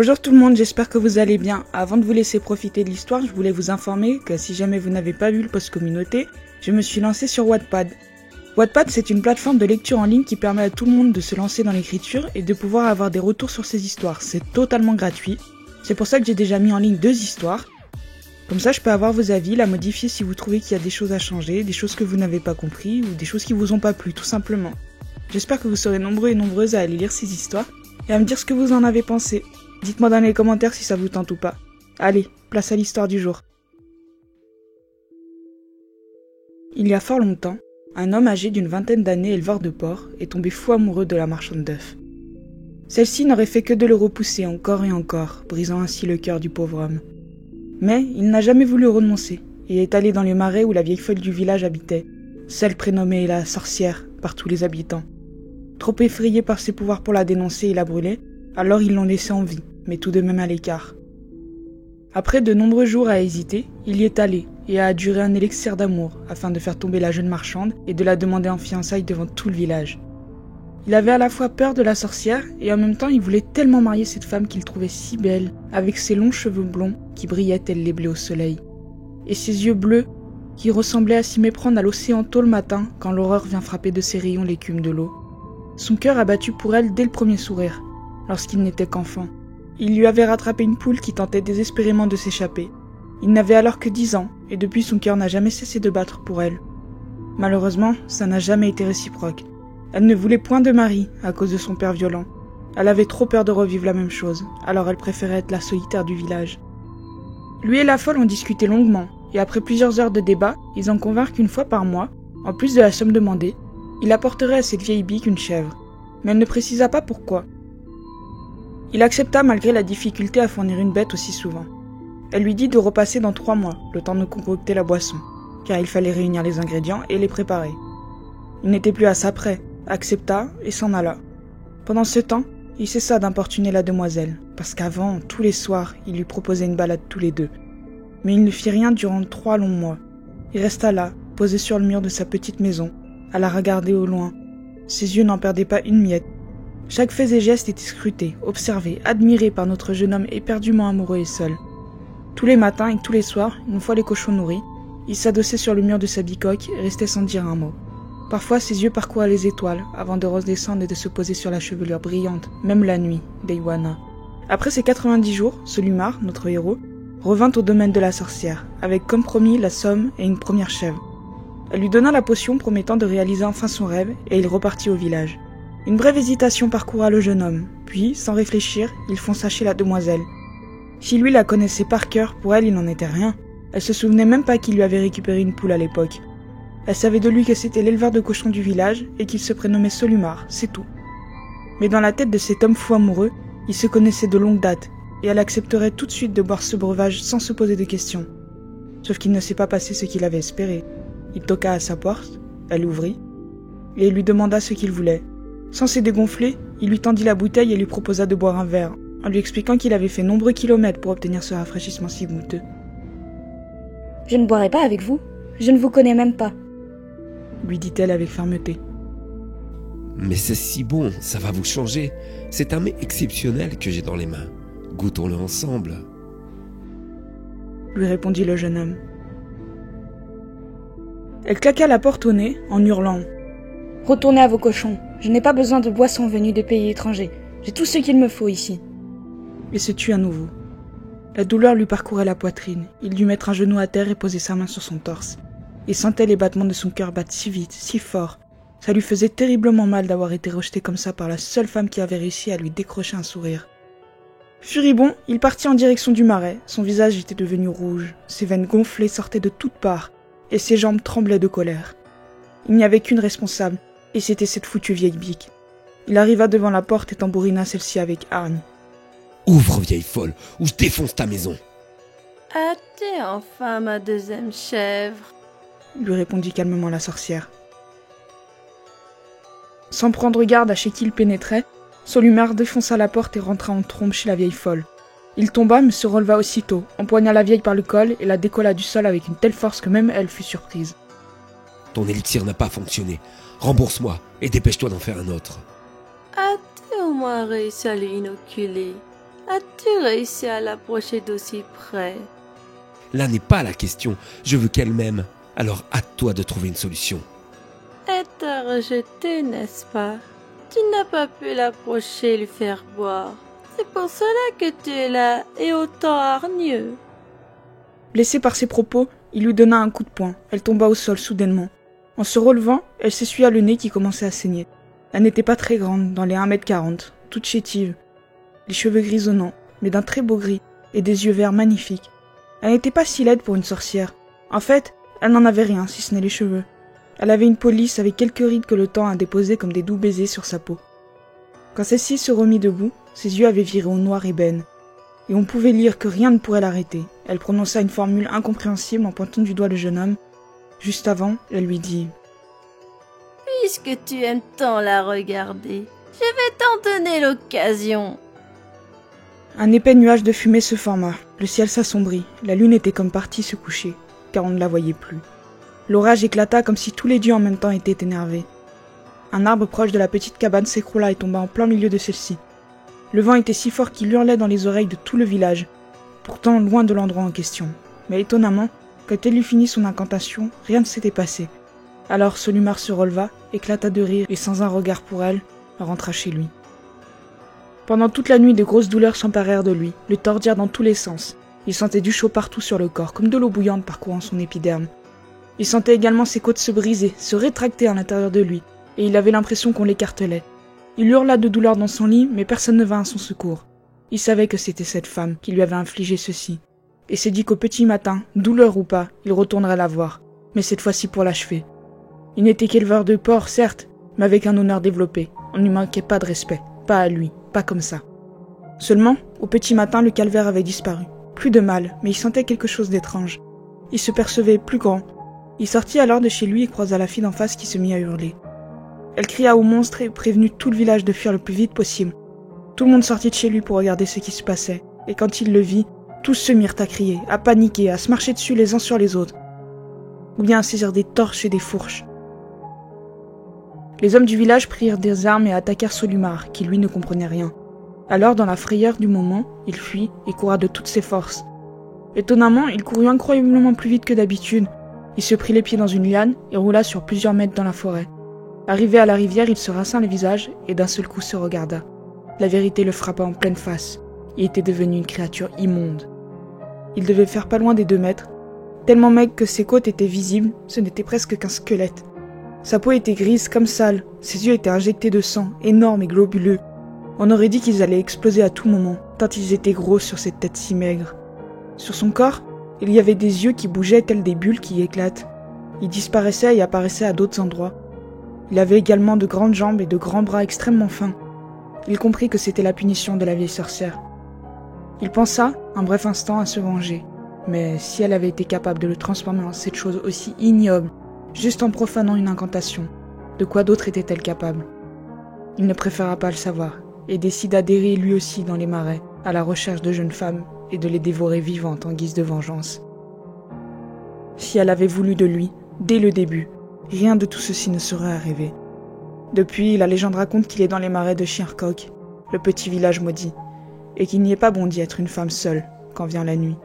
Bonjour tout le monde, j'espère que vous allez bien. Avant de vous laisser profiter de l'histoire, je voulais vous informer que si jamais vous n'avez pas vu le post communauté, je me suis lancé sur Wattpad. Wattpad, c'est une plateforme de lecture en ligne qui permet à tout le monde de se lancer dans l'écriture et de pouvoir avoir des retours sur ses histoires. C'est totalement gratuit. C'est pour ça que j'ai déjà mis en ligne 2 histoires. Comme ça, je peux avoir vos avis, la modifier si vous trouvez qu'il y a des choses à changer, des choses que vous n'avez pas compris ou des choses qui vous ont pas plu, tout simplement. J'espère que vous serez nombreux et nombreuses à aller lire ces histoires et à me dire ce que vous en avez pensé. Dites-moi dans les commentaires si ça vous tente ou pas. Allez, place à l'histoire du jour. Il y a fort longtemps, un homme âgé d'une vingtaine d'années, éleveur de porcs, est tombé fou amoureux de la marchande d'œufs. Celle-ci n'aurait fait que de le repousser encore et encore, brisant ainsi le cœur du pauvre homme. Mais il n'a jamais voulu renoncer, et est allé dans le marais où la vieille folle du village habitait, celle prénommée la sorcière par tous les habitants. Trop effrayé par ses pouvoirs pour la dénoncer et la brûler, alors ils l'ont laissée en vie, mais tout de même à l'écart. Après de nombreux jours à hésiter, il y est allé et a adjuré un élixir d'amour afin de faire tomber la jeune marchande et de la demander en fiançailles devant tout le village. Il avait à la fois peur de la sorcière et en même temps il voulait tellement marier cette femme qu'il trouvait si belle, avec ses longs cheveux blonds qui brillaient tels les blés au soleil, et ses yeux bleus qui ressemblaient à s'y méprendre à l'océan tôt le matin quand l'aurore vient frapper de ses rayons l'écume de l'eau. Son cœur a battu pour elle dès le premier sourire, lorsqu'il n'était qu'enfant. Il lui avait rattrapé une poule qui tentait désespérément de s'échapper. Il n'avait alors que 10 ans, et depuis son cœur n'a jamais cessé de battre pour elle. Malheureusement, ça n'a jamais été réciproque. Elle ne voulait point de mari, à cause de son père violent. Elle avait trop peur de revivre la même chose, alors elle préférait être la solitaire du village. Lui et la folle ont discuté longuement, et après plusieurs heures de débat, ils en convinrent qu'une fois par mois, en plus de la somme demandée, il apporterait à cette vieille bique une chèvre. Mais elle ne précisa pas pourquoi. Il accepta malgré la difficulté à fournir une bête aussi souvent. Elle lui dit de repasser dans 3 mois, le temps de concocter la boisson, car il fallait réunir les ingrédients et les préparer. Il n'était plus à ça près, accepta et s'en alla. Pendant ce temps, il cessa d'importuner la demoiselle, parce qu'avant, tous les soirs, il lui proposait une balade tous les deux. Mais il ne fit rien durant 3 longs mois. Il resta là, posé sur le mur de sa petite maison, à la regarder au loin. Ses yeux n'en perdaient pas une miette. Chaque fait et geste était scruté, observé, admiré par notre jeune homme éperdument amoureux et seul. Tous les matins et tous les soirs, une fois les cochons nourris, il s'adossait sur le mur de sa bicoque et restait sans dire un mot. Parfois, ses yeux parcouraient les étoiles, avant de redescendre et de se poser sur la chevelure brillante, même la nuit, d'Eiwana. Après ces 90 jours, Solimar, notre héros, revint au domaine de la sorcière, avec comme promis la somme et une première chèvre. Elle lui donna la potion promettant de réaliser enfin son rêve, et il repartit au village. Une brève hésitation parcourra le jeune homme, puis, sans réfléchir, il fonça chez la demoiselle. Si lui la connaissait par cœur, pour elle il n'en était rien. Elle se souvenait même pas qu'il lui avait récupéré une poule à l'époque. Elle savait de lui que c'était l'éleveur de cochons du village et qu'il se prénommait Solimar, c'est tout. Mais dans la tête de cet homme fou amoureux, ils se connaissaient de longue date, et elle accepterait tout de suite de boire ce breuvage sans se poser de questions. Sauf qu'il ne s'est pas passé ce qu'il avait espéré. Il toqua à sa porte, elle ouvrit, et lui demanda ce qu'il voulait. Sans se dégonfler, il lui tendit la bouteille et lui proposa de boire un verre, en lui expliquant qu'il avait fait nombreux kilomètres pour obtenir ce rafraîchissement si goûteux. « Je ne boirai pas avec vous, je ne vous connais même pas. » lui dit-elle avec fermeté. « Mais c'est si bon, ça va vous changer. C'est un mets exceptionnel que j'ai dans les mains. Goûtons-le ensemble. » lui répondit le jeune homme. Elle claqua la porte au nez en hurlant. « Retournez à vos cochons, je n'ai pas besoin de boissons venues des pays étrangers. J'ai tout ce qu'il me faut ici. » Et se tut à nouveau. La douleur lui parcourait la poitrine. Il dut mettre un genou à terre et poser sa main sur son torse. Il sentait les battements de son cœur battre si vite, si fort. Ça lui faisait terriblement mal d'avoir été rejeté comme ça par la seule femme qui avait réussi à lui décrocher un sourire. Furibond, il partit en direction du marais. Son visage était devenu rouge. Ses veines gonflées sortaient de toutes parts, et ses jambes tremblaient de colère. Il n'y avait qu'une responsable, et c'était cette foutue vieille bique. Il arriva devant la porte et tambourina celle-ci avec hargne. « Ouvre, vieille folle, ou je défonce ta maison !»« Ah, t'es enfin ma deuxième chèvre !» lui répondit calmement la sorcière. Sans prendre garde à chez qui il pénétrait, Solimar défonça la porte et rentra en trombe chez la vieille folle. Il tomba mais se releva aussitôt, empoigna la vieille par le col et la décolla du sol avec une telle force que même elle fut surprise. « Ton élixir n'a pas fonctionné. Rembourse-moi et dépêche-toi d'en faire un autre. » Ah, t'es au moins réussi à l'inoculer. As-tu réussi à l'approcher d'aussi près? Là n'est pas la question, je veux qu'elle m'aime. Alors à toi de trouver une solution. Elle t'a rejeté, n'est-ce pas? Tu n'as pas pu l'approcher et lui faire boire. C'est pour cela que tu es là et autant hargneux. Blessée par ses propos, il lui donna un coup de poing. Elle tomba au sol soudainement. En se relevant, elle s'essuya le nez qui commençait à saigner. Elle n'était pas très grande, dans les 1m40, toute chétive. Les cheveux grisonnants, mais d'un très beau gris, et des yeux verts magnifiques. Elle n'était pas si laide pour une sorcière. En fait, elle n'en avait rien, si ce n'est les cheveux. Elle avait une peau lisse avec quelques rides que le temps a déposées comme des doux baisers sur sa peau. Quand celle-ci se remit debout, ses yeux avaient viré au noir ébène. Et on pouvait lire que rien ne pourrait l'arrêter. Elle prononça une formule incompréhensible en pointant du doigt le jeune homme. Juste avant, elle lui dit « Puisque tu aimes tant la regarder, je vais t'en donner l'occasion. » Un épais nuage de fumée se forma. Le ciel s'assombrit. La lune était comme partie se coucher, car on ne la voyait plus. L'orage éclata comme si tous les dieux en même temps étaient énervés. Un arbre proche de la petite cabane s'écroula et tomba en plein milieu de celle-ci. Le vent était si fort qu'il hurlait dans les oreilles de tout le village, pourtant loin de l'endroit en question. Mais étonnamment, quand elle eut fini son incantation, rien ne s'était passé. Alors Solumar se releva, éclata de rire et sans un regard pour elle, rentra chez lui. Pendant toute la nuit, de grosses douleurs s'emparèrent de lui, le tordirent dans tous les sens. Il sentait du chaud partout sur le corps, comme de l'eau bouillante parcourant son épiderme. Il sentait également ses côtes se briser, se rétracter à l'intérieur de lui, et il avait l'impression qu'on l'écartelait. Il hurla de douleur dans son lit, mais personne ne vint à son secours. Il savait que c'était cette femme qui lui avait infligé ceci, et s'est dit qu'au petit matin, douleur ou pas, il retournerait la voir, mais cette fois-ci pour l'achever. Il n'était qu'éleveur de porcs, certes, mais avec un honneur développé. On ne lui manquait pas de respect, pas à lui, pas comme ça. Seulement, au petit matin, le calvaire avait disparu. Plus de mal, mais il sentait quelque chose d'étrange. Il se percevait plus grand. Il sortit alors de chez lui et croisa la fille d'en face qui se mit à hurler. Elle cria au monstre et prévenut tout le village de fuir le plus vite possible. Tout le monde sortit de chez lui pour regarder ce qui se passait, et quand il le vit, tous se mirent à crier, à paniquer, à se marcher dessus les uns sur les autres, ou bien à saisir des torches et des fourches. Les hommes du village prirent des armes et attaquèrent Solumar, qui lui ne comprenait rien. Alors, dans la frayeur du moment, il fuit et courra de toutes ses forces. Étonnamment, il courut incroyablement plus vite que d'habitude. Il se prit les pieds dans une liane et roula sur plusieurs mètres dans la forêt. Arrivé à la rivière, il se rinça le visage et d'un seul coup se regarda. La vérité le frappa en pleine face. Il était devenu une créature immonde. Il devait faire pas loin des 2 mètres. Tellement maigre que ses côtes étaient visibles, ce n'était presque qu'un squelette. Sa peau était grise comme sale, ses yeux étaient injectés de sang, énormes et globuleux. On aurait dit qu'ils allaient exploser à tout moment, tant ils étaient gros sur cette tête si maigre. Sur son corps, il y avait des yeux qui bougeaient tels des bulles qui éclatent. Il disparaissait et apparaissait à d'autres endroits. Il avait également de grandes jambes et de grands bras extrêmement fins. Il comprit que c'était la punition de la vieille sorcière. Il pensa, un bref instant, à se venger. Mais si elle avait été capable de le transformer en cette chose aussi ignoble, juste en profanant une incantation, de quoi d'autre était-elle capable? Il ne préféra pas le savoir, et décida d'errer lui aussi dans les marais, à la recherche de jeunes femmes, et de les dévorer vivantes en guise de vengeance. Si elle avait voulu de lui, dès le début, rien de tout ceci ne serait arrivé. Depuis, la légende raconte qu'il est dans les marais de Shirkok, le petit village maudit, et qu'il n'y est pas bon d'y être une femme seule quand vient la nuit.